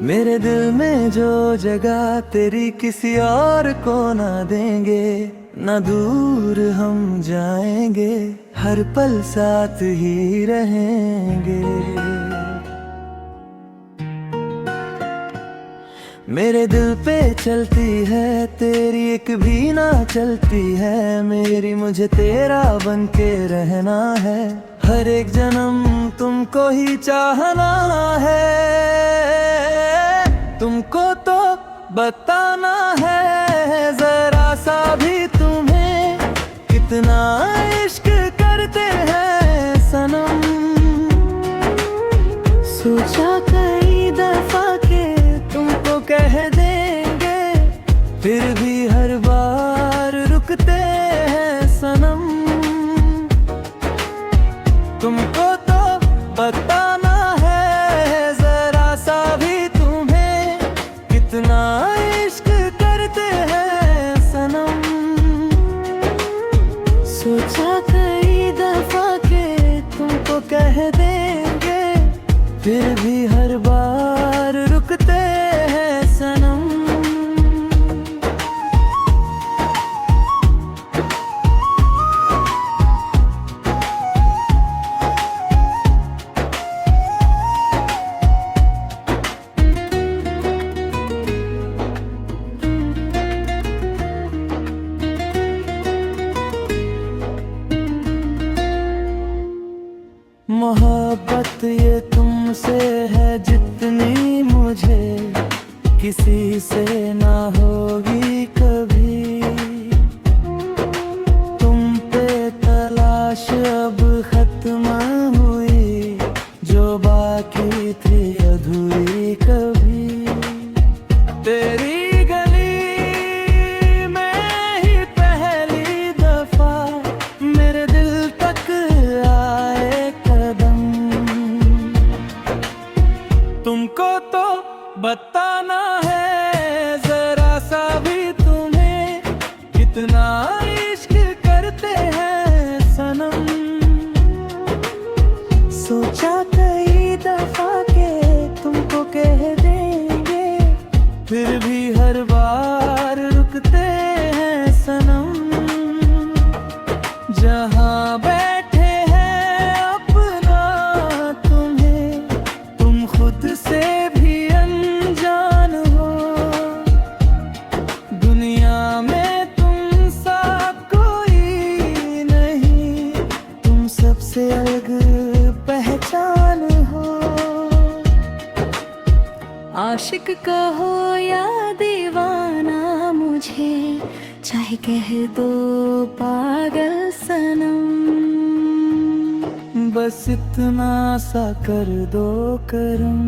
मेरे दिल में जो जगह तेरी किसी और को ना देंगे, ना दूर हम जाएंगे, हर पल साथ ही रहेंगे। मेरे दिल पे चलती है तेरी एक भी ना चलती है मेरी, मुझे तेरा बन के रहना है, हर एक जन्म तुमको ही चाहना है। तुमको तो बताना है जरा सा भी तुम्हें, कितना इश्क करते हैं सनम। सोचा कई दफा के तुमको कह देंगे, फिर भी हर बार रुकते हैं सनम। तुमको तो बताना है जरा सा भी तुम्हें, कितना इश्क करते हैं सनम। सोचा कई दफा के तुमको कह देंगे, फिर भी हर बार रुकते हैं सनम। मोहब्बत ये तुमसे है जितनी मुझे किसी से ना होगी कभी। तुम पे तलाश अब खत्म हुई, जो बाकी थी अधूरी कभी। तेरी गली में ही पहली दफा मेरे दिल तक आए कदम। तुमको तो बताना है जरा सा भी तुम्हें, कितना इश्क करते हैं सनम। सोचा कई दफा के तुमको कह देंगे, फिर भी हर बार रुकते हैं सनम। जहाँ बैठे हैं अपना तुम्हें, तुम खुद से भी अनजान हो। दुनिया में तुम सा कोई नहीं, तुम सबसे अलग पहचान हो। आशिक कहो या दीवाना मुझे, चाहे कह दो पागल सनम। बस इतना सा कर दो करम।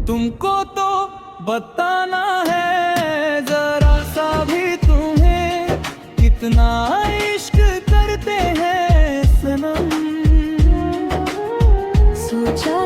तुमको तो बताना है जरा सा भी तुम्हें, कितना इश्क करते हैं सनम। सोचा